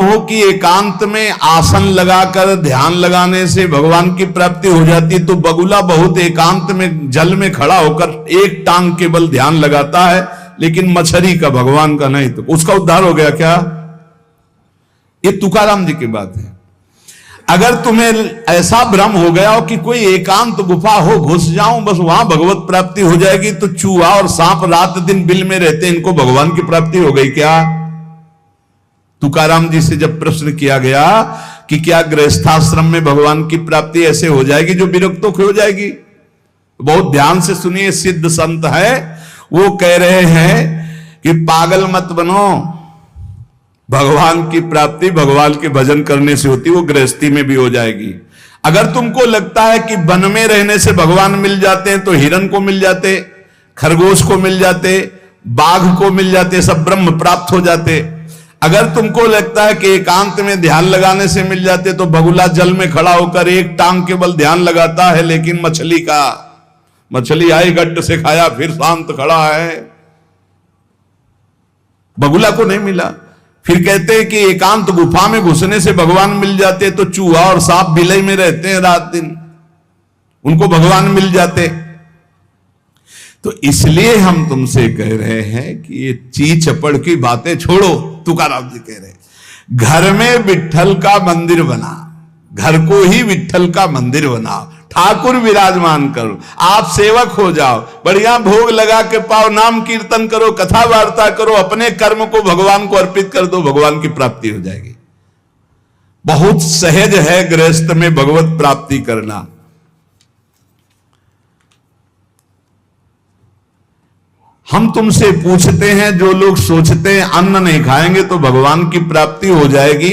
हो कि एकांत में आसन लगाकर ध्यान लगाने से भगवान की प्राप्ति हो जाती, तो बगुला बहुत एकांत में जल में खड़ा होकर एक टांग केवल ध्यान लगाता है, लेकिन मछली का भगवान का नहीं, तो उसका उद्धार हो गया क्या? ये तुकाराम जी की बात है। अगर तुम्हें ऐसा भ्रम हो गया हो कि कोई एकांत गुफा हो, घुस जाऊं बस वहां भगवत प्राप्ति हो जाएगी, तो चूहा और सांप रात दिन बिल में रहते हैं, इनको भगवान की प्राप्ति हो गई क्या? तुकाराम जी से जब प्रश्न किया गया कि क्या गृहस्थाश्रम में भगवान की प्राप्ति ऐसे हो जाएगी जो विरक्तों की हो जाएगी, बहुत ध्यान से सुनिए, सिद्ध संत है, वो कह रहे हैं कि पागल मत बनो, भगवान की प्राप्ति भगवान के भजन करने से होती, वो गृहस्थी में भी हो जाएगी। अगर तुमको लगता है कि वन में रहने से भगवान मिल जाते हैं, तो हिरण को मिल जाते, खरगोश को मिल जाते, बाघ को मिल जाते, सब ब्रह्म प्राप्त हो जाते। अगर तुमको लगता है कि एकांत में ध्यान लगाने से मिल जाते, तो बगुला जल में खड़ा होकर एक टांग केवल ध्यान लगाता है, लेकिन मछली आई गट्ट से खाया फिर शांत खड़ा है, बगुला को नहीं मिला। फिर कहते हैं कि एकांत गुफा में घुसने से भगवान मिल जाते, तो चूहा और सांप बिलई में रहते हैं रात दिन, उनको भगवान मिल जाते। तो इसलिए हम तुमसे कह रहे हैं कि ये ची चपड़ की बातें छोड़ो। तुकाराम जी कह रहे हैं घर में विट्ठल का मंदिर बना, घर को ही विट्ठल का मंदिर बनाओ, ठाकुर विराजमान करो, आप सेवक हो जाओ, बढ़िया भोग लगा के पाओ, नाम कीर्तन करो, कथा वार्ता करो, अपने कर्म को भगवान को अर्पित कर दो, भगवान की प्राप्ति हो जाएगी। बहुत सहज है गृहस्थ में भगवत प्राप्ति करना। हम तुमसे पूछते हैं, जो लोग सोचते हैं अन्न नहीं खाएंगे तो भगवान की प्राप्ति हो जाएगी,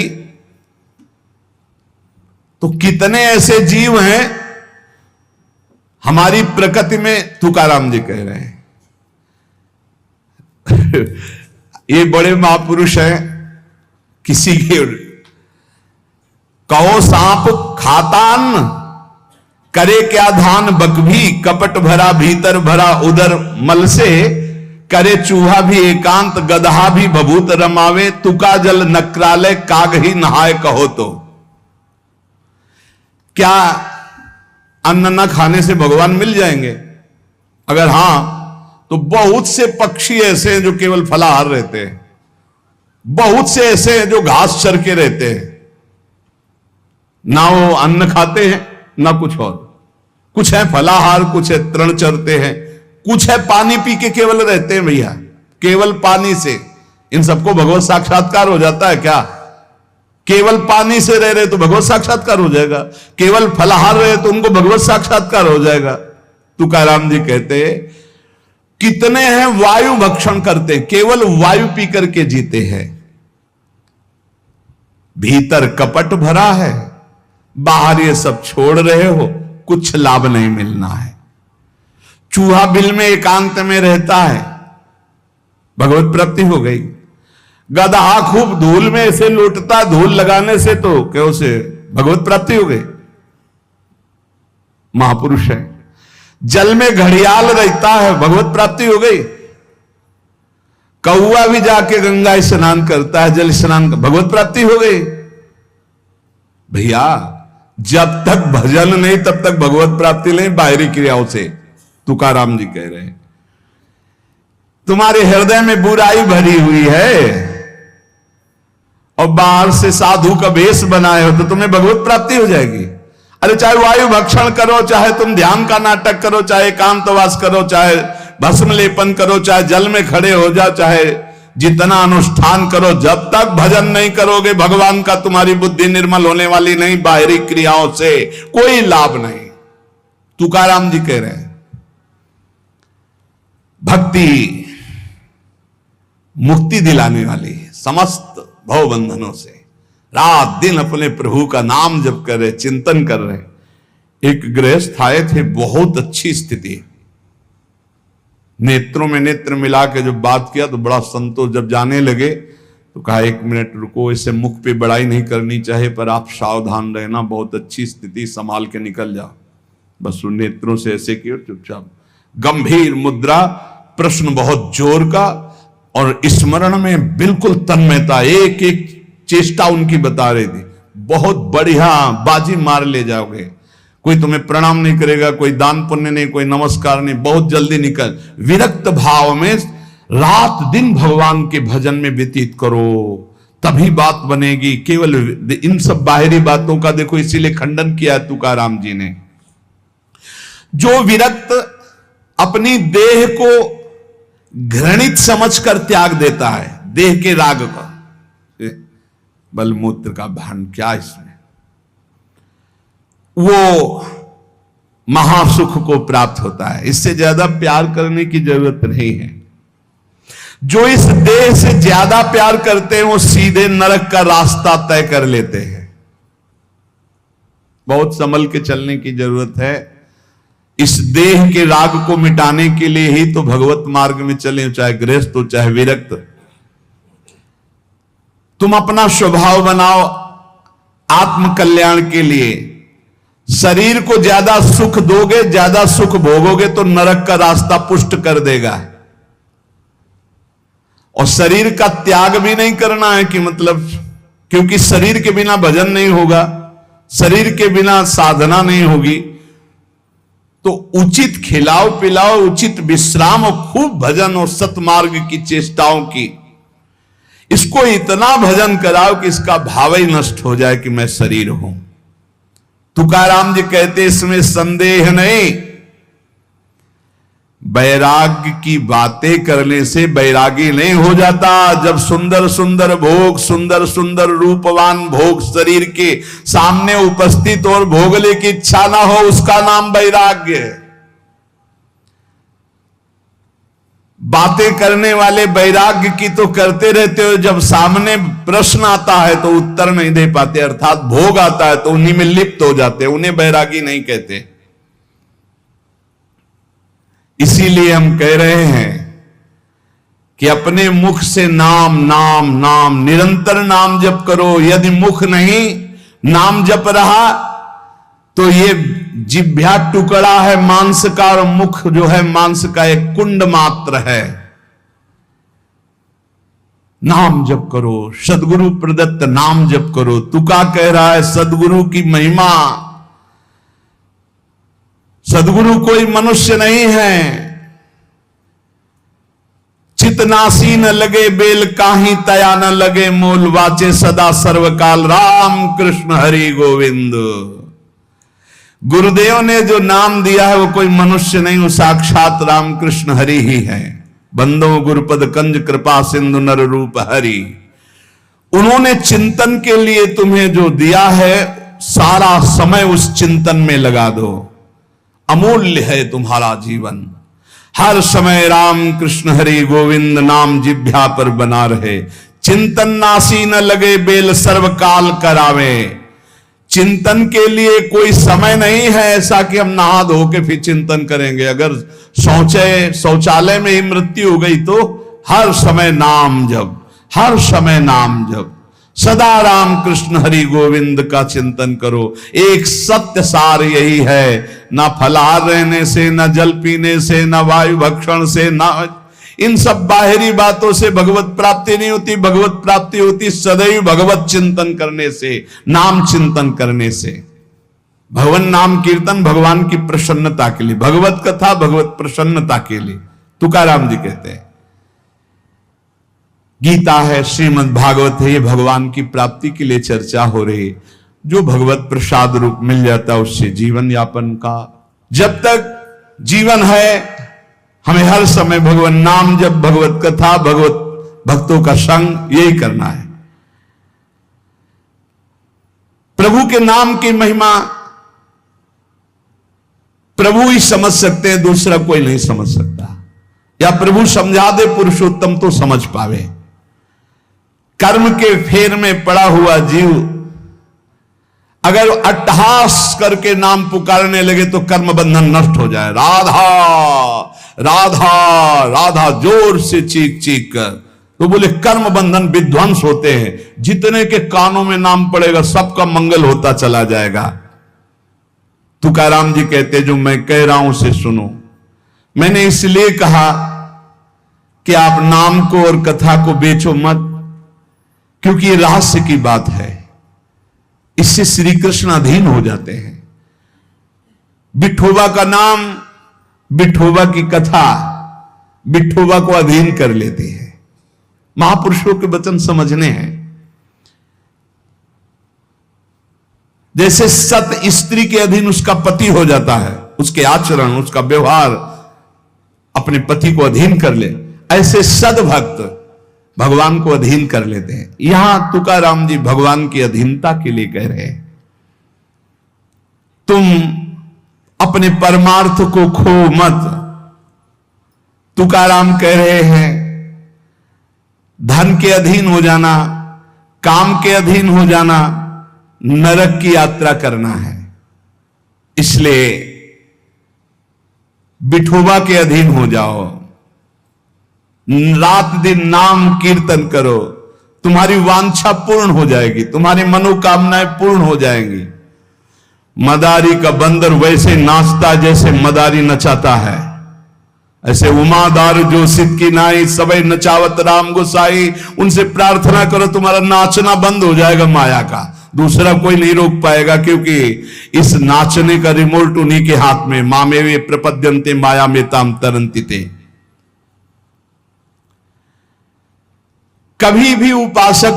तो कितने ऐसे जीव हैं हमारी प्रकृति में? तुकाराम जी कह रहे हैं ये बड़े महापुरुष हैं, किसी के कहो सांप खाता अन्न, करे क्या धान बकभी, कपट भरा भीतर भरा उदर मल से, करे चूहा भी एकांत गदहा भी बभूत रमावे, तुका जल नक्रालय काग ही नहाय कहो। तो क्या अन्न न खाने से भगवान मिल जाएंगे? अगर हां, तो बहुत से पक्षी ऐसे हैं जो केवल फलाहार रहते हैं, बहुत से ऐसे हैं जो घास चर के रहते हैं, ना वो अन्न खाते हैं ना कुछ और, कुछ है फलाहार, कुछ है तृण चरते हैं, कुछ है पानी पी के केवल रहते हैं। भैया केवल पानी से इन सबको भगवत साक्षात्कार हो जाता है क्या? केवल पानी से रह रहे तो भगवत साक्षात्कार हो जाएगा, केवल फलाहार रहे तो उनको भगवत साक्षात्कार हो जाएगा। तुकाराम जी कहते कितने हैं वायु भक्षण करते, केवल वायु पी करके जीते हैं, भीतर कपट भरा है, बाहर ये सब छोड़ रहे हो, कुछ लाभ नहीं मिलना है। चूहा बिल में एकांत में रहता है, भगवत प्राप्ति हो गई। गदहा खूब धूल में ऐसे लौटता, धूल लगाने से तो क्या उसे भगवत प्राप्ति हो गई, महापुरुष है। जल में घड़ियाल रहता है, भगवत प्राप्ति हो गई। कौआ भी जाके गंगा स्नान करता है, जल स्नान, भगवत प्राप्ति हो गई। भैया जब तक भजन नहीं तब तक भगवत प्राप्ति नहीं, बाहरी क्रियाओं से। तुकाराम जी कह रहे हैं तुम्हारे हृदय में बुराई भरी हुई है और बाहर से साधु का वेश बनाए हो, तो तुम्हें भगवत प्राप्ति हो जाएगी। अरे चाहे वायु भक्षण करो, चाहे तुम ध्यान का नाटक करो, चाहे एकांतवास करो, चाहे भस्म लेपन करो, चाहे जल में खड़े हो जाओ, चाहे जितना अनुष्ठान करो, जब तक भजन नहीं करोगे भगवान का, तुम्हारी बुद्धि निर्मल होने वाली नहीं, बाहरी क्रियाओं से कोई लाभ नहीं। तुकाराम जी कह रहे हैं भक्ति मुक्ति दिलाने वाली है समस्त भव बंधनों से। रात दिन अपने प्रभु का नाम जप कर रहे, चिंतन कर रहे। एक गृहस्थ आए थे, बहुत अच्छी स्थिति, नेत्रों में नेत्र मिला के जब बात किया तो बड़ा संतोष। जब जाने लगे तो कहा 1 मिनट रुको, इसे मुख पे बड़ाई नहीं करनी चाहिए, पर आप सावधान रहना, बहुत अच्छी स्थिति, संभाल के निकल जाओ। बस उन नेत्रों से ऐसे किया, चुपचाप गंभीर मुद्रा, प्रश्न बहुत जोर का, और स्मरण में बिल्कुल तन्मयता, एक एक चेष्टा उनकी बता रही थी। बहुत बढ़िया बाजी मार ले जाओगे, कोई तुम्हें प्रणाम नहीं करेगा, कोई दान पुण्य नहीं, कोई नमस्कार नहीं, बहुत जल्दी निकल। विरक्त भाव में रात दिन भगवान के भजन में व्यतीत करो, तभी बात बनेगी। केवल इन सब बाहरी बातों का देखो इसीलिए खंडन किया तुकाराम जी ने। जो विरक्त अपनी देह को घृणित समझकर त्याग देता है, देह के राग का, बलमूत्र का भान क्या इसमें, वो महासुख को प्राप्त होता है। इससे ज्यादा प्यार करने की जरूरत नहीं है। जो इस देह से ज्यादा प्यार करते हैं वो सीधे नरक का रास्ता तय कर लेते हैं। बहुत संभल के चलने की जरूरत है। इस देह के राग को मिटाने के लिए ही तो भगवत मार्ग में चले, चाहे गृहस्थ हो चाहे विरक्त। तुम अपना स्वभाव बनाओ आत्म कल्याण के लिए। शरीर को ज्यादा सुख दोगे, ज्यादा सुख भोगोगे तो नरक का रास्ता पुष्ट कर देगा। और शरीर का त्याग भी नहीं करना है कि मतलब, क्योंकि शरीर के बिना भजन नहीं होगा, शरीर के बिना साधना नहीं होगी। तो उचित खिलाओ पिलाओ, उचित विश्राम और खूब भजन और सतमार्ग की चेष्टाओं की। इसको इतना भजन कराओ कि इसका भाव ही नष्ट हो जाए कि मैं शरीर हूं। तुकाराम जी कहते इसमें संदेह नहीं। वैराग्य की बातें करने से वैरागी नहीं हो जाता। जब सुंदर सुंदर भोग, सुंदर सुंदर रूपवान भोग शरीर के सामने उपस्थित और भोगने की इच्छा ना हो, उसका नाम वैराग्य है। बातें करने वाले वैराग्य की तो करते रहते हो, जब सामने प्रश्न आता है तो उत्तर नहीं दे पाते, अर्थात भोग आता है तो उन्हीं में लिप्त हो जाते, उन्हें वैरागी नहीं कहते। इसीलिए हम कह रहे हैं कि अपने मुख से नाम नाम नाम, निरंतर नाम जप करो। यदि मुख नहीं नाम जप रहा तो ये जिह्वा टुकड़ा है मांस का, और मुख जो है मांस का एक कुंड मात्र है। नाम जप करो, सदगुरु प्रदत्त नाम जप करो। तुका कह रहा है सदगुरु की महिमा। सदगुरु कोई मनुष्य नहीं है। चितनासी न लगे बेल काहीं, तया न लगे मूल, वाचे सदा सर्वकाल राम कृष्ण हरि गोविंद। गुरुदेव ने जो नाम दिया है वो कोई मनुष्य नहीं, वो साक्षात राम कृष्ण हरि ही है। बंदो गुरुपद कंज कृपा सिंधु नर रूप हरि। उन्होंने चिंतन के लिए तुम्हें जो दिया है, सारा समय उस चिंतन में लगा दो। अमूल्य है तुम्हारा जीवन। हर समय राम कृष्ण हरि गोविंद नाम जिह्वा पर बना रहे। चिंतन नासी न लगे बेल सर्वकाल करावे। चिंतन के लिए कोई समय नहीं है ऐसा कि हम नहा धो के फिर चिंतन करेंगे। अगर शौचालय में ही मृत्यु हो गई तो हर समय नाम जप, हर समय नाम जप। सदा राम कृष्ण हरि गोविंद का चिंतन करो। एक सत्य सार यही है, ना फलाहार रहने से, ना जल पीने से, ना वायु भक्षण से, ना इन सब बाहरी बातों से भगवत प्राप्ति नहीं होती। भगवत प्राप्ति होती सदैव भगवत चिंतन करने से, नाम चिंतन करने से। भगवान नाम कीर्तन भगवान की प्रसन्नता के लिए, भगवत कथा भगवत प्रसन्नता के लिए। तुकाराम जी कहते हैं गीता है, श्रीमद् भागवत है, ये भगवान की प्राप्ति के लिए चर्चा हो रही। जो भगवत प्रसाद रूप मिल जाता है उससे जीवन यापन का। जब तक जीवन है हमें हर समय भगवान नाम जब, भगवत कथा, भगवत भक्तों का संग, यही करना है। प्रभु के नाम की महिमा प्रभु ही समझ सकते हैं, दूसरा कोई नहीं समझ सकता। या प्रभु समझा दे पुरुषोत्तम तो समझ पावे। कर्म के फेर में पड़ा हुआ जीव अगर अट्टहास करके नाम पुकारने लगे तो कर्म बंधन नष्ट हो जाए। राधा राधा राधा जोर से चीख चीख कर, तो बोले कर्म बंधन विध्वंस होते हैं। जितने के कानों में नाम पड़ेगा सबका मंगल होता चला जाएगा। तुकाराम जी कहते जो मैं कह रहा हूं उसे सुनो। मैंने इसलिए कहा कि आप नाम को और कथा को बेचो मत, क्योंकि ये रहस्य की बात है, इससे श्री कृष्ण अधीन हो जाते हैं। विठोबा का नाम, विठोबा की कथा विठोबा को अधीन कर लेती है। महापुरुषों के वचन समझने हैं। जैसे सत स्त्री के अधीन उसका पति हो जाता है, उसके आचरण, उसका व्यवहार अपने पति को अधीन कर ले, ऐसे सद्भक्त भगवान को अधीन कर लेते हैं। यहां तुकाराम जी भगवान की अधीनता के लिए कह रहे हैं, तुम अपने परमार्थ को खो मत। तुकाराम कह रहे हैं धन के अधीन हो जाना, काम के अधीन हो जाना, नरक की यात्रा करना है। इसलिए विठोबा के अधीन हो जाओ, रात दिन नाम कीर्तन करो, तुम्हारी वांछा पूर्ण हो जाएगी, तुम्हारी मनोकामनाएं पूर्ण हो जाएंगी। मदारी का बंदर वैसे नाचता जैसे मदारी नचाता है, ऐसे उमादार जो सिद्ध की नाई सबे नचावत राम गोसाई। उनसे प्रार्थना करो, तुम्हारा नाचना बंद हो जाएगा माया का, दूसरा कोई नहीं रोक पाएगा, क्योंकि इस नाचने का रिमोट उन्हीं के हाथ में। मामे वे प्रपद्यन्ते माया में ताम तरंती थे। कभी भी उपासक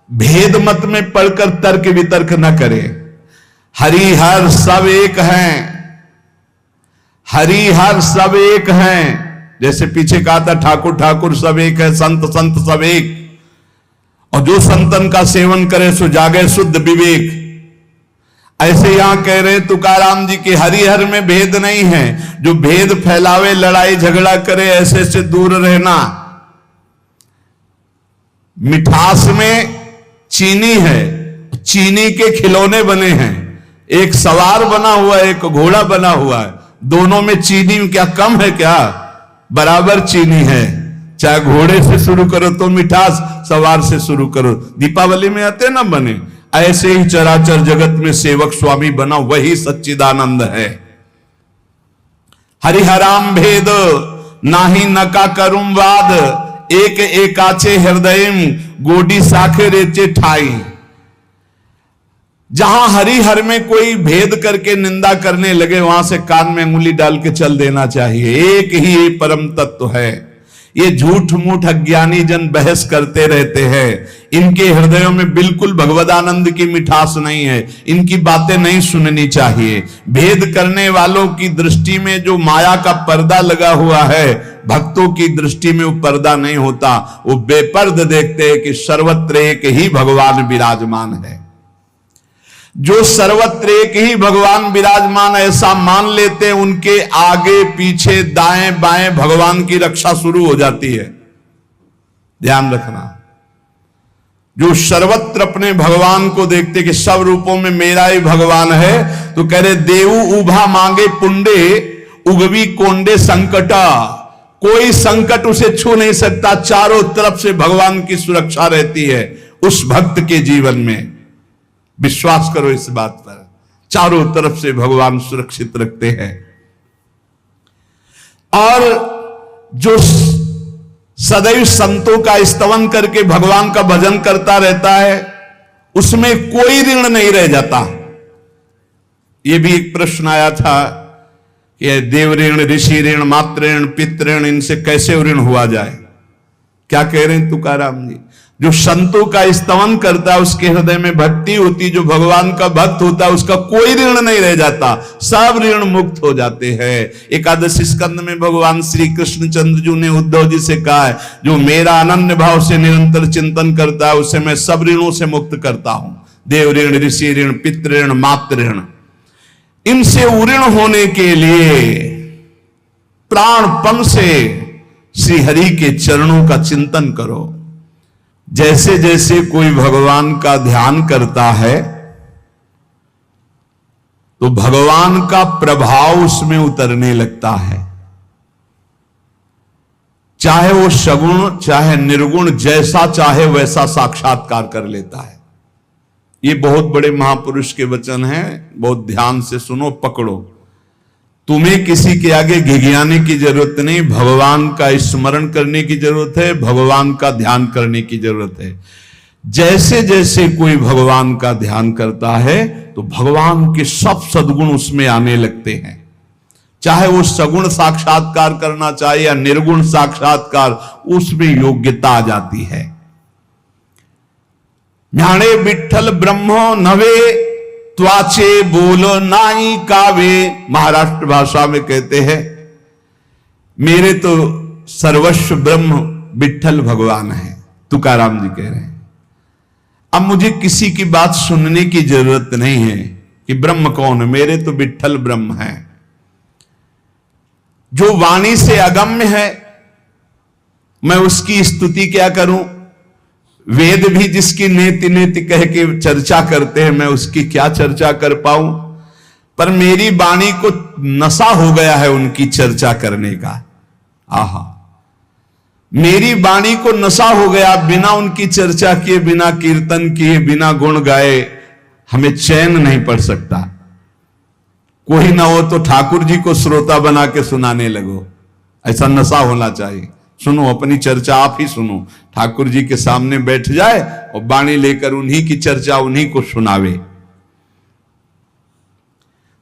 भेद मत में पढ़कर तर्क वितर्क न करे। हरि हर सब एक हैं, हरि हर सब एक हैं। जैसे पीछे कहा था ठाकुर ठाकुर सब एक है, संत संत सब एक। और जो संतन का सेवन करे सो जागे शुद्ध विवेक। ऐसे यहां कह रहे तुकाराम जी के हरिहर में भेद नहीं है। जो भेद फैलावे, लड़ाई झगड़ा करे, ऐसे से दूर रहना। मिठास में चीनी है, चीनी के खिलौने बने हैं। एक सवार बना हुआ है, एक घोड़ा बना हुआ है। दोनों में चीनी क्या कम है क्या? बराबर चीनी है। चाहे घोड़े से शुरू करो तो मिठास, सवार से शुरू करो। दीपावली में आते ना बने, ऐसे ही चराचर जगत में सेवक स्वामी बना, वही सच्चिदानंद है। हरिहराम भेद नाही नका करुम वाद, एक एकाचे हृदयम गोडी साखे रेचे ठाई। जहां हरिहर में कोई भेद करके निंदा करने लगे, वहां से कान में उंगली डाल के चल देना चाहिए। एक ही परम तत्व है। ये झूठ मूठ अज्ञानी जन बहस करते रहते हैं। इनके हृदयों में बिल्कुल भगवदानंद की मिठास नहीं है। इनकी बातें नहीं सुननी चाहिए। भेद करने वालों की दृष्टि में जो माया का पर्दा लगा हुआ है, भक्तों की दृष्टि में वो पर्दा नहीं होता। वो बेपर्द देखते हैं कि सर्वत्र एक ही भगवान विराजमान है। जो सर्वत्र एक ही भगवान विराजमान ऐसा मान लेते हैं, उनके आगे पीछे दाएं बाएं भगवान की रक्षा शुरू हो जाती है। ध्यान रखना। जो सर्वत्र अपने भगवान को देखते कि सब रूपों में मेरा ही भगवान है, तो कह रहे देवु उभा मांगे पुंडे उगवी कोंडे संकटा। कोई संकट उसे छू नहीं सकता। चारों तरफ से भगवान की सुरक्षा रहती है उस भक्त के जीवन में। विश्वास करो इस बात पर। चारों तरफ से भगवान सुरक्षित रखते हैं। और जो सदैव संतों का स्तवन करके भगवान का भजन करता रहता है, उसमें कोई ऋण नहीं रह जाता। यह भी एक प्रश्न आया था कि देव ऋण, ऋषि ऋण, मातृ ऋण, पितृ ऋण, इनसे कैसे ऋण हुआ जाए। क्या कह रहे हैं तुकाराम जी? जो संतों का स्तवन करता है, उसके हृदय में भक्ति होती, जो भगवान का भक्त होता है, उसका कोई ऋण नहीं रह जाता। सब ऋण मुक्त हो जाते हैं। एकादश स्कंद में भगवान श्री कृष्ण चंद्र जी ने उद्धव जी से कहा है, जो मेरा अनन्य भाव से निरंतर चिंतन करता है, उसे मैं सब ऋणों से मुक्त करता हूं। देव ऋण, ऋषि ऋण, पितृ ऋण, मातृ ऋण। इनसे उऋण होने के लिए प्राणपन से श्री हरि के चरणों का चिंतन करो। जैसे जैसे कोई भगवान का ध्यान करता है, तो भगवान का प्रभाव उसमें उतरने लगता है। चाहे वो सगुण चाहे निर्गुण, जैसा चाहे वैसा साक्षात्कार कर लेता है। ये बहुत बड़े महापुरुष के वचन हैं, बहुत ध्यान से सुनो, पकड़ो। तुम्हें किसी के आगे घिघियाने की जरूरत नहीं। भगवान का स्मरण करने की जरूरत है, भगवान का ध्यान करने की जरूरत है। जैसे जैसे कोई भगवान का ध्यान करता है तो भगवान के सब सद्गुण उसमें आने लगते हैं। चाहे वो सगुण साक्षात्कार करना चाहे या निर्गुण साक्षात्कार, उसमें योग्यता आ जाती है। ज्ञाने विठ्ठल ब्रह्मो नवे त्वाचे बोलो नाई कावे। महाराष्ट्र भाषा में कहते हैं मेरे तो सर्वस्व ब्रह्म विठ्ठल भगवान है, तुकाराम जी कह रहे हैं। अब मुझे किसी की बात सुनने की जरूरत नहीं है कि ब्रह्म कौन है, मेरे तो विठ्ठल ब्रह्म है जो वाणी से अगम्य है। मैं उसकी स्तुति क्या करूं? वेद भी जिसकी नेति नेति कह के चर्चा करते हैं, मैं उसकी क्या चर्चा कर पाऊं? पर मेरी वाणी को नशा हो गया है उनकी चर्चा करने का। आहा, मेरी वाणी को नशा हो गया, बिना उनकी चर्चा किए, बिना कीर्तन किए, बिना गुण गाए हमें चैन नहीं पड़ सकता। कोई ना हो तो ठाकुर जी को श्रोता बना के सुनाने लगो, ऐसा नशा होना चाहिए। सुनो, अपनी चर्चा आप ही सुनो, ठाकुर जी के सामने बैठ जाए और वाणी लेकर उन्हीं की चर्चा उन्हीं को सुनावे।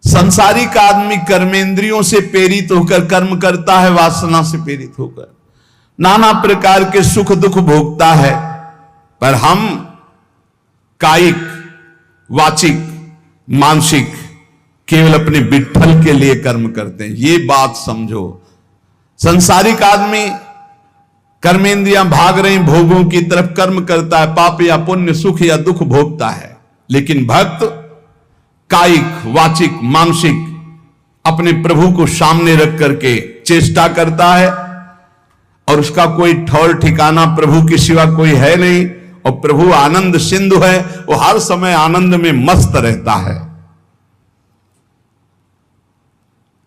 संसारिक आदमी कर्मेंद्रियों से प्रेरित होकर कर्म करता है, वासना से प्रेरित होकर नाना प्रकार के सुख दुख भोगता है, पर हम कायिक, वाचिक, मानसिक केवल अपने विठ्ठल के लिए कर्म करते हैं। ये बात समझो। संसारिक आदमी कर्मेंद्रियां भाग रही भोगों की तरफ, कर्म करता है, पाप या पुण्य, सुख या दुख भोगता है। लेकिन भक्त कायिक, वाचिक, मानसिक अपने प्रभु को सामने रख करके चेष्टा करता है और उसका कोई ठौर ठिकाना प्रभु के सिवा कोई है नहीं। और प्रभु आनंद सिंधु है, वो हर समय आनंद में मस्त रहता है।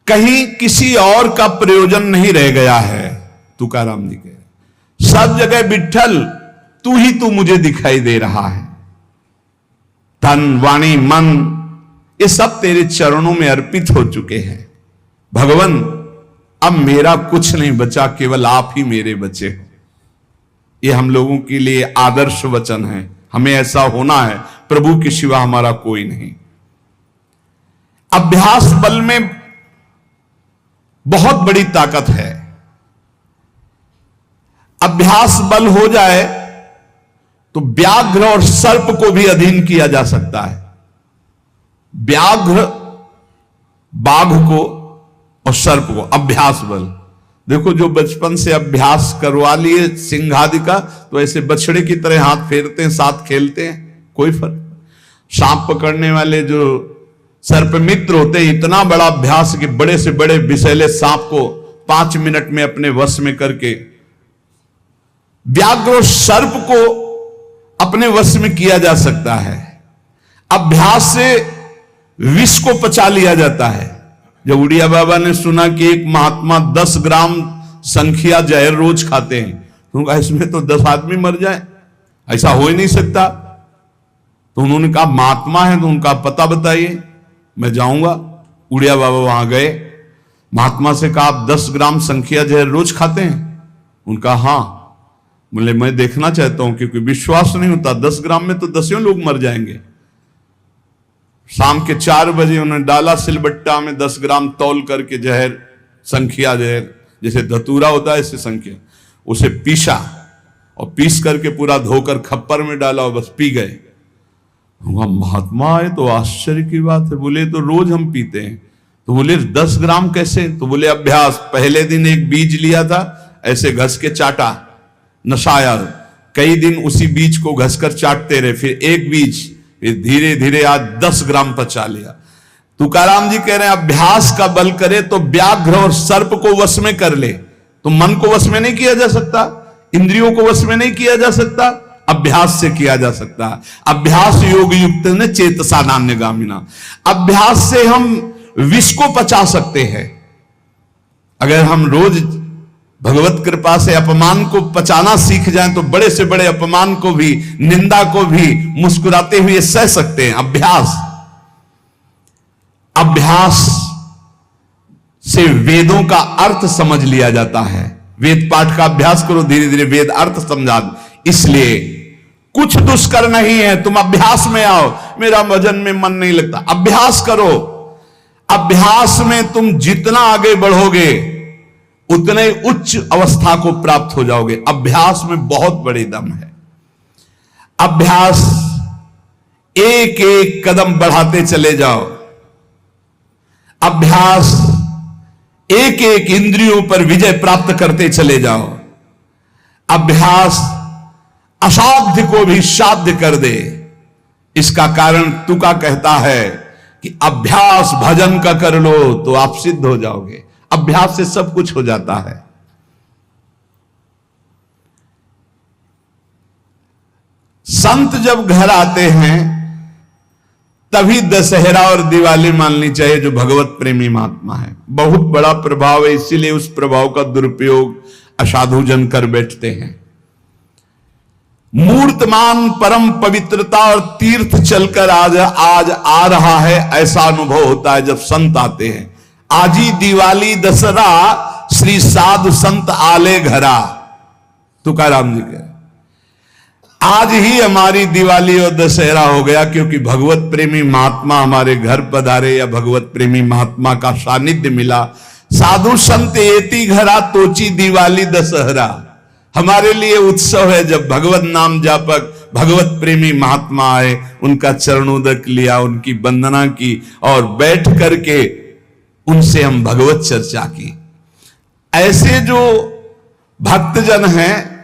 कहीं किसी और का प्रयोजन नहीं रह गया है। तुकाराम जी कह, सब जगह विठ्ठल तू मुझे दिखाई दे रहा है। तन, वाणी, मन ये सब तेरे चरणों में अर्पित हो चुके हैं। भगवान, अब मेरा कुछ नहीं बचा, केवल आप ही मेरे बचे हो। ये हम लोगों के लिए आदर्श वचन है। हमें ऐसा होना है, प्रभु के सिवा हमारा कोई नहीं। अभ्यास बल में बहुत बड़ी ताकत है। अभ्यास बल हो जाए तो व्याघ्र और सर्प को भी अधीन किया जा सकता है। व्याघ्र, बाघ को और सर्प को अभ्यास बल। देखो, जो बचपन से अभ्यास करवा लिए सिंह आदि का, तो ऐसे बछड़े की तरह हाथ फेरते हैं, साथ खेलते हैं, कोई फर्क। सांप पकड़ने वाले जो सर्प मित्र होते हैं, इतना बड़ा अभ्यास कि बड़े से बड़े विषैले सांप को 5 मिनट में अपने वश में करके, व्याघ्र और सर्प को अपने वश में किया जा सकता है। अभ्यास से विष को पचा लिया जाता है। जब उड़िया बाबा ने सुना कि एक महात्मा 10 ग्राम संख्या जहर रोज खाते हैं, तो उनका इसमें तो 10 आदमी मर जाए, ऐसा हो ही नहीं सकता। तो उन्होंने कहा महात्मा है तो उनका पता बताइए, मैं जाऊंगा। उड़िया बाबा वहां गए, महात्मा से कहा आप 10 ग्राम संख्या जहर रोज खाते हैं? उनका हाँ। बोले मैं देखना चाहता हूं, क्योंकि विश्वास नहीं होता, 10 ग्राम में तो 10 लोग मर जाएंगे। शाम के 4 बजे उन्होंने डाला सिलबट्टा में 10 ग्राम तौल करके जहर, संख्या जहर, जैसे धतूरा होता है ऐसे संख्या, उसे पीसा और पीस करके पूरा धोकर खप्पर में डाला और बस पी गए। महात्मा है तो आश्चर्य की बात है। बोले तो रोज हम पीते हैं। तो बोले 10 ग्राम कैसे? तो बोले अभ्यास, पहले दिन एक बीज लिया था, ऐसे घस के चाटा, नशाया, कई दिन उसी बीज को घसकर चाटते रहे, फिर एक बीज, फिर धीरे धीरे आज 10 ग्राम पचा लिया। तुकाराम जी कह रहे हैं अभ्यास का बल करे तो व्याघ्र और सर्प को वश में कर ले। तो मन को वश में नहीं किया जा सकता, इंद्रियों को वश में नहीं किया जा सकता, अभ्यास से किया जा सकता है। अभ्यास योग युक्त ने चेतसा नान्यगामिना। अभ्यास से हम विष को पचा सकते हैं। अगर हम रोज भगवत कृपा से अपमान को पचाना सीख जाएं तो बड़े से बड़े अपमान को भी, निंदा को भी मुस्कुराते हुए सह सकते हैं। अभ्यास से वेदों का अर्थ समझ लिया जाता है। वेद पाठ का अभ्यास करो, धीरे धीरे वेद अर्थ समझा। इसलिए कुछ दुष्कर नहीं है, तुम अभ्यास में आओ। मेरा भजन में मन नहीं लगता, अभ्यास करो। अभ्यास में तुम जितना आगे बढ़ोगे उतने उच्च अवस्था को प्राप्त हो जाओगे। अभ्यास में बहुत बड़ी दम है। अभ्यास, एक एक कदम बढ़ाते चले जाओ। अभ्यास, एक एक इंद्रियों पर विजय प्राप्त करते चले जाओ। अभ्यास असाध्य को भी साध्य कर दे। इसका कारण तुका कहता है कि अभ्यास भजन का कर लो तो आप सिद्ध हो जाओगे। अभ्यास से सब कुछ हो जाता है। संत जब घर आते हैं तभी दशहरा और दिवाली माननी चाहिए, जो भगवत प्रेमी महात्मा है। बहुत बड़ा प्रभाव है, इसीलिए उस प्रभाव का दुरुपयोग असाधुजन कर बैठते हैं। मूर्तमान परम पवित्रता और तीर्थ चलकर आज आ रहा है, ऐसा अनुभव होता है जब संत आते हैं। आज ही दिवाली दशहरा श्री साधु संत आले घरा, तुकाराम जी कह, आज ही हमारी दिवाली और दशहरा हो गया, क्योंकि भगवत प्रेमी महात्मा हमारे घर पधारे या भगवत प्रेमी महात्मा का सानिध्य मिला। साधु संत एति घरा तोची दिवाली दशहरा, हमारे लिए उत्सव है जब भगवत नाम जापक भगवत प्रेमी महात्मा आए, उनका चरणोदक लिया, उनकी वंदना की और बैठ करके उनसे हम भगवत चर्चा की। ऐसे जो भक्तजन हैं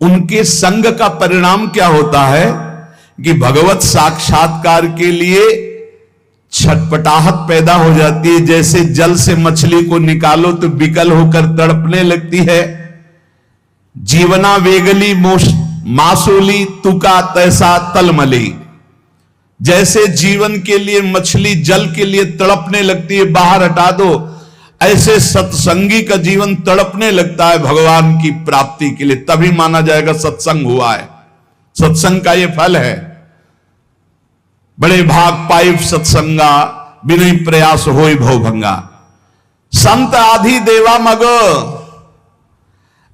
उनके संग का परिणाम क्या होता है कि भगवत साक्षात्कार के लिए छटपटाहट पैदा हो जाती है। जैसे जल से मछली को निकालो तो विकल होकर तड़पने लगती है। जीवना वेगली मासूली तुका तैसा तलमली, जैसे जीवन के लिए मछली जल के लिए तड़पने लगती है, बाहर हटा दो, ऐसे सत्संगी का जीवन तड़पने लगता है भगवान की प्राप्ति के लिए। तभी माना जाएगा सत्संग हुआ है। सत्संग का यह फल है। बड़े भाग पाइप सत्संगा, बिना प्रयास होई भवभंगा। संत आधि देवा मग,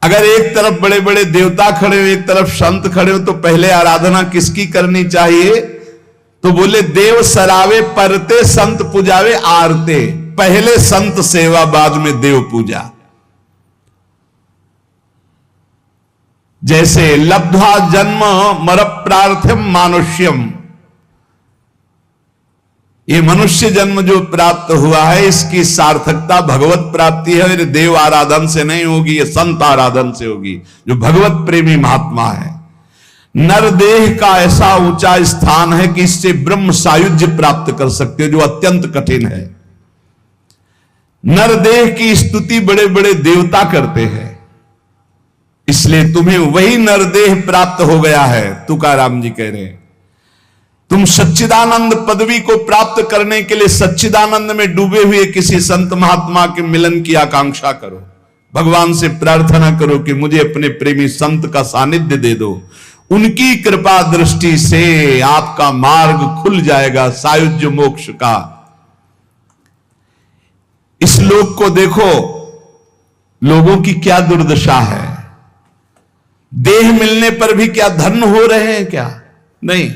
अगर एक तरफ बड़े बड़े देवता खड़े हो, एक तरफ संत खड़े हो, तो पहले आराधना किसकी करनी चाहिए? तो बोले देव सरावे परते संत पूजावे आरते। पहले संत सेवा, बाद में देव पूजा। जैसे लब्ध्वा जन्म मर प्रार्थ्यम मानुष्यम, ये मनुष्य जन्म जो प्राप्त हुआ है इसकी सार्थकता भगवत प्राप्ति है। और देव आराधन से नहीं होगी, ये संत आराधन से होगी, जो भगवत प्रेमी महात्मा है। नरदेह का ऐसा ऊंचा स्थान है कि इससे ब्रह्म सायुज्य प्राप्त कर सकते हो, जो अत्यंत कठिन है। नरदेह की स्तुति बड़े बड़े देवता करते हैं, इसलिए तुम्हें वही नरदेह प्राप्त हो गया है। तुकाराम जी कह रहे हैं तुम सच्चिदानंद पदवी को प्राप्त करने के लिए सच्चिदानंद में डूबे हुए किसी संत महात्मा के मिलन की आकांक्षा करो। भगवान से प्रार्थना करो कि मुझे अपने प्रेमी संत का सानिध्य दे दो। उनकी कृपा दृष्टि से आपका मार्ग खुल जाएगा सायुज्य मोक्ष का। इस लोक को देखो, लोगों की क्या दुर्दशा है। देह मिलने पर भी क्या धन्य हो रहे हैं क्या? नहीं।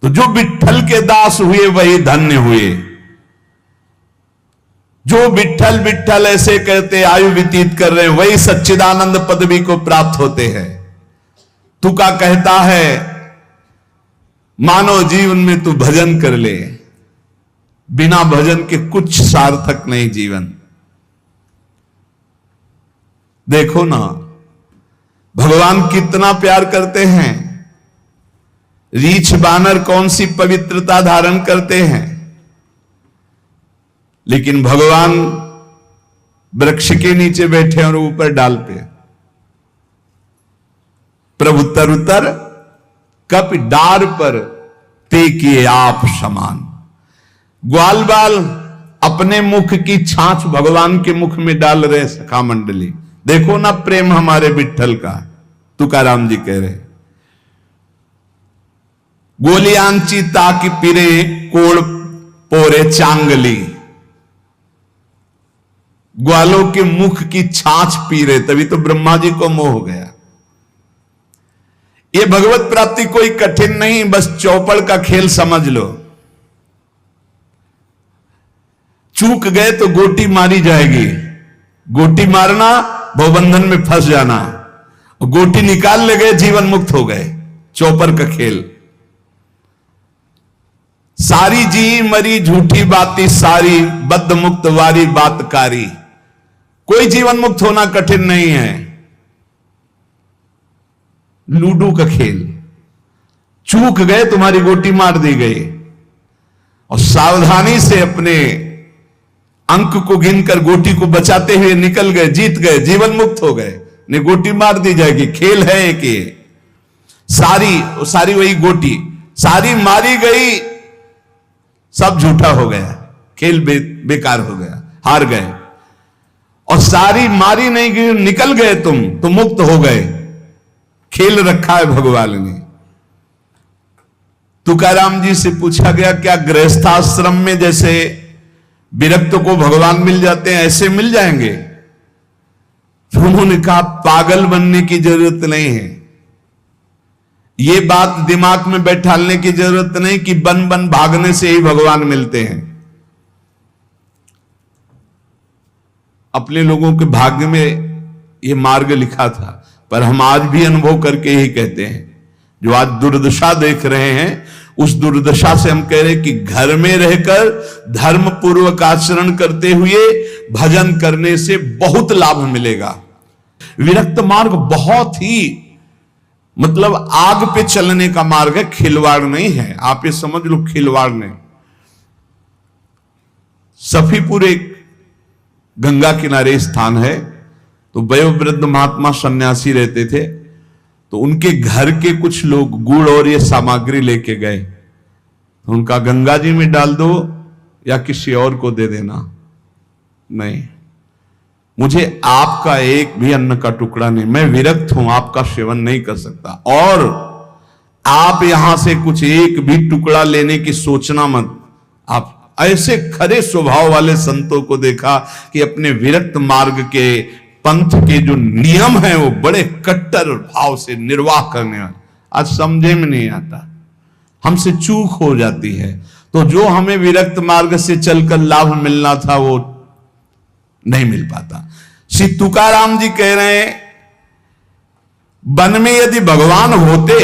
तो जो विठ्ठल के दास हुए वही धन्य हुए। जो विठ्ठल विठ्ठल ऐसे कहते आयु व्यतीत कर रहे हैं, वही सच्चिदानंद पदवी को प्राप्त होते हैं। तुका कहता है मानव जीवन में तू भजन कर ले, बिना भजन के कुछ सार्थक नहीं जीवन। देखो ना भगवान कितना प्यार करते हैं। रीछ बानर कौन सी पवित्रता धारण करते हैं, लेकिन भगवान वृक्ष के नीचे बैठे और ऊपर डाल पे। प्रभु तरुतर कप डार पर ते किए आप समान। ग्वाल बाल अपने मुख की छाछ भगवान के मुख में डाल रहे सखा मंडली। देखो ना प्रेम हमारे विठ्ठल का। तुकाराम जी कह रहे गोलियांची ताकि पिरे कोड़ पोरे चांगली। ग्वालों के मुख की छाछ पी रहे, तभी तो ब्रह्मा जी को मोह हो गया। ये भगवत प्राप्ति कोई कठिन नहीं, बस चौपड़ का खेल समझ लो। चूक गए तो गोटी मारी जाएगी, गोटी मारना भवबंधन में फंस जाना, गोटी निकाल ले गए जीवन मुक्त हो गए। चौपड़ का खेल। सारी जी मरी झूठी बाती सारी, बद्ध मुक्त वारी बातकारी। कोई जीवन मुक्त होना कठिन नहीं है। लूडो का खेल, चूक गए तुम्हारी गोटी मार दी गई, और सावधानी से अपने अंक को गिनकर गोटी को बचाते हुए निकल गए, जीत गए, जीवन मुक्त हो गए। ने गोटी मार दी जाएगी, खेल है एक ये। सारी वही गोटी, सारी मारी गई, सब झूठा हो गया, खेल बेकार हो गया, हार गए। और सारी मारी नहीं गई, निकल गए तुम तो मुक्त हो गए। खेल रखा है भगवान ने। तुकाराम जी से पूछा गया, क्या गृहस्थाश्रम में जैसे विरक्त को भगवान मिल जाते हैं ऐसे मिल जाएंगे? तो उन्होंने कहा, पागल बनने की जरूरत नहीं है। ये बात दिमाग में बैठालने की जरूरत नहीं कि बन बन भागने से ही भगवान मिलते हैं। अपने लोगों के भाग्य में ये मार्ग लिखा था, पर हम आज भी अनुभव करके ही कहते हैं। जो आज दुर्दशा देख रहे हैं, उस दुर्दशा से हम कह रहे हैं कि घर में रहकर धर्म पूर्वक आचरण करते हुए भजन करने से बहुत लाभ मिलेगा। विरक्त मार्ग बहुत ही मतलब आग पे चलने का मार्ग है, खिलवाड़ नहीं है। आप ये समझ लो, खिलवाड़ नहीं। सफीपुर एक गंगा किनारे स्थान है, तो वयोवृद्ध महात्मा सन्यासी रहते थे। तो उनके घर के कुछ लोग गुड़ और ये सामग्री लेके गए, तो उनका गंगा जी में डाल दो या किसी और को दे देना। नहीं, मुझे आपका एक भी अन्न का टुकड़ा नहीं, मैं विरक्त हूं, आपका सेवन नहीं कर सकता। और आप यहां से कुछ एक भी टुकड़ा लेने की सोचना मत। आप ऐसे खरे स्वभाव वाले संतों को देखा कि अपने विरक्त मार्ग के पंथ के जो नियम हैं वो बड़े कट्टर भाव से निर्वाह करने वाले। आज समझे में नहीं आता, हमसे चूक हो जाती है। तो जो हमें विरक्त मार्ग से चलकर लाभ मिलना था वो नहीं मिल पाता। श्री तुकाराम जी कह रहे हैं, वन में यदि भगवान होते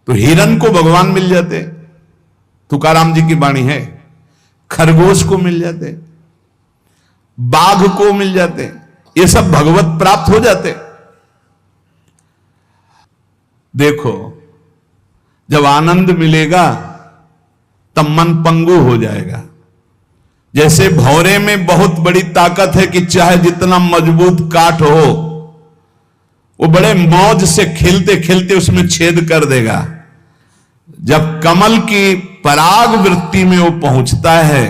तो हिरण को भगवान मिल जाते। तुकाराम जी की वाणी है। खरगोश को मिल जाते, बाघ को मिल जाते, ये सब भगवत प्राप्त हो जाते। देखो, जब आनंद मिलेगा तब मन पंगु हो जाएगा। जैसे भौरे में बहुत बड़ी ताकत है कि चाहे जितना मजबूत काठ हो, वो बड़े मौज से खेलते खेलते उसमें छेद कर देगा। जब कमल की पराग वृत्ति में वो पहुंचता है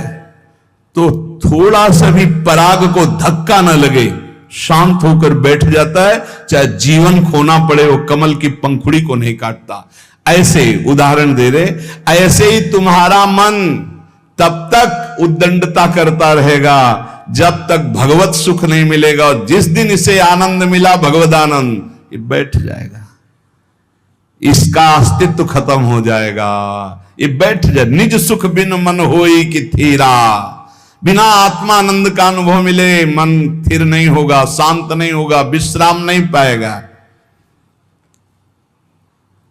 तो थोड़ा सा भी पराग को धक्का न लगे, शांत होकर बैठ जाता है। चाहे जीवन खोना पड़े, वो कमल की पंखुड़ी को नहीं काटता। ऐसे उदाहरण दे रहे, ऐसे ही तुम्हारा मन तब तक उद्दंडता करता रहेगा जब तक भगवत सुख नहीं मिलेगा। और जिस दिन इसे आनंद मिला, भगवद आनंद, ये बैठ जाएगा, इसका अस्तित्व खत्म हो जाएगा। ये बैठ जाए। निज सुख बिन मन होई कि थीरा, बिना आत्मानंद का अनुभव मिले मन स्थिर नहीं होगा, शांत नहीं होगा, विश्राम नहीं पाएगा।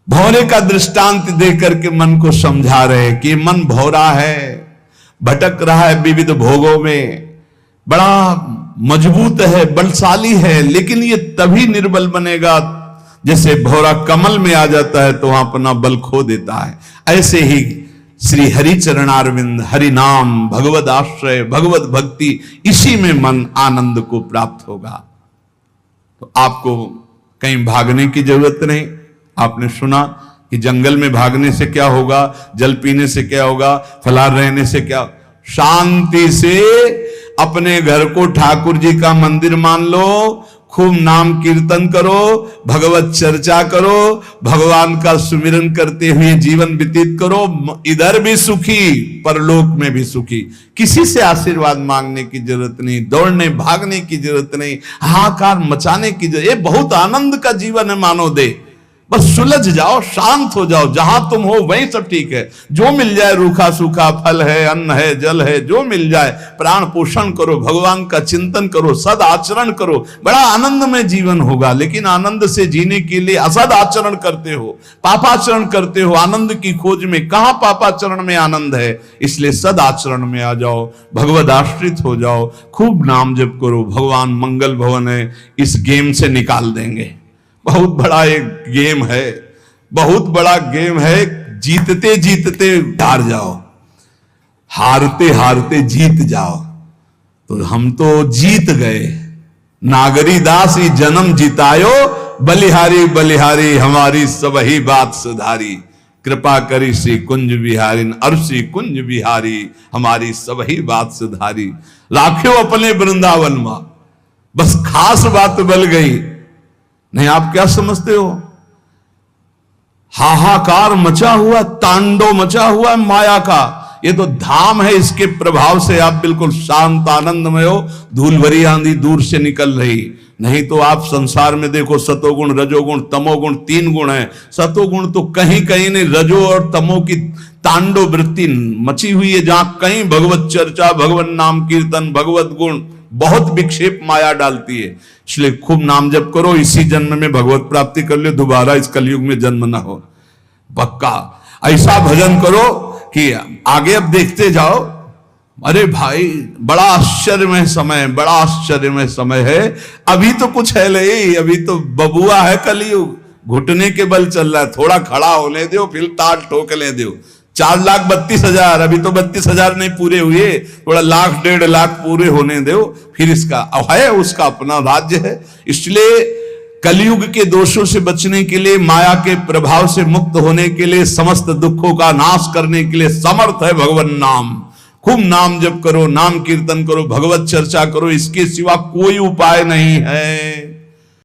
भौरे का दृष्टांत देकर के मन को समझा रहे कि मन भौरा है, भटक रहा है विविध भोगों में, बड़ा मजबूत है, बलशाली है, लेकिन ये तभी निर्बल बनेगा जैसे भौरा कमल में आ जाता है तो वहां अपना बल खो देता है। ऐसे ही श्री हरि चरणारविंद, हरि नाम, भगवद आश्रय, भगवत भक्ति, इसी में मन आनंद को प्राप्त होगा। तो आपको कहीं भागने की जरूरत नहीं। आपने सुना कि जंगल में भागने से क्या होगा, जल पीने से क्या होगा, फलाहार रहने से क्या। शांति से अपने घर को ठाकुर जी का मंदिर मान लो, खूब नाम कीर्तन करो, भगवत चर्चा करो, भगवान का सुमिरन करते हुए जीवन व्यतीत करो। इधर भी सुखी, परलोक में भी सुखी। किसी से आशीर्वाद मांगने की जरूरत नहीं, दौड़ने भागने की जरूरत नहीं, हाहाकार मचाने की जरूरत। ये बहुत आनंद का जीवन है मानव दे। बस सुलझ जाओ, शांत हो जाओ, जहां तुम हो वहीं सब ठीक है। जो मिल जाए, रूखा सूखा फल है, अन्न है, जल है, जो मिल जाए प्राण पोषण करो, भगवान का चिंतन करो, सद आचरण करो, बड़ा आनंद में जीवन होगा। लेकिन आनंद से जीने के लिए असद आचरण करते हो, पापाचरण करते हो, आनंद की खोज में। कहां पापाचरण में आनंद है? इसलिए सद आचरण में आ जाओ, भगवद आश्रित हो जाओ, खूब नाम जप करो। भगवान मंगल भवन है, इस गेम से निकाल देंगे। बहुत बड़ा एक गेम है, बहुत बड़ा गेम है। जीतते जीतते हार जाओ, हारते हारते जीत जाओ। तो हम तो जीत गए। नागरी दास ही जन्म जितायो, बलिहारी बलिहारी हमारी सबही बात सुधारी। कृपा करी श्री कुंज बिहारी, अरसी कुंज बिहारी हमारी सबही बात सुधारी। राख्यो अपने वृंदावन मां, बस खास बात बल गई। नहीं, आप क्या समझते हो? हाहाकार मचा हुआ, तांडव मचा हुआ है माया का। ये तो धाम है, इसके प्रभाव से आप बिल्कुल शांत आनंदमय हो। धूल भरी आंधी दूर से निकल रही। नहीं तो आप संसार में देखो, सतोगुण रजोगुण तमोगुण 3 गुण है। सतोगुण तो कहीं कहीं नहीं, रजो और तमो की तांडव वृत्ति मची हुई है। जहां कहीं भगवत चर्चा, भगवत नाम कीर्तन, भगवत गुण, बहुत विक्षेप माया डालती है। इसलिए खूब नाम जप करो, इसी जन्म में भगवत प्राप्ति कर लो, दोबारा इस कलयुग में जन्म ना हो। पक्का ऐसा भजन करो कि आगे अब देखते जाओ। अरे भाई, बड़ा आश्चर्यमय समय, बड़ा आश्चर्यमय समय है। अभी तो कुछ है नहीं, अभी तो बबुआ है कलयुग, घुटने के बल चल रहा है। थोड़ा खड़ा होने दो, फिर ताल ठोकने दो। 4,32,000, अभी तो 32,000 नहीं पूरे हुए, थोड़ा 1,00,000 1,50,000 पूरे होने दो, फिर इसका है, उसका अपना राज्य है। इसलिए कलयुग के दोषों से बचने के लिए, माया के प्रभाव से मुक्त होने के लिए, समस्त दुखों का नाश करने के लिए समर्थ है भगवान नाम। खूब नाम जप करो, नाम कीर्तन करो, भगवत चर्चा करो, इसके सिवा कोई उपाय नहीं है।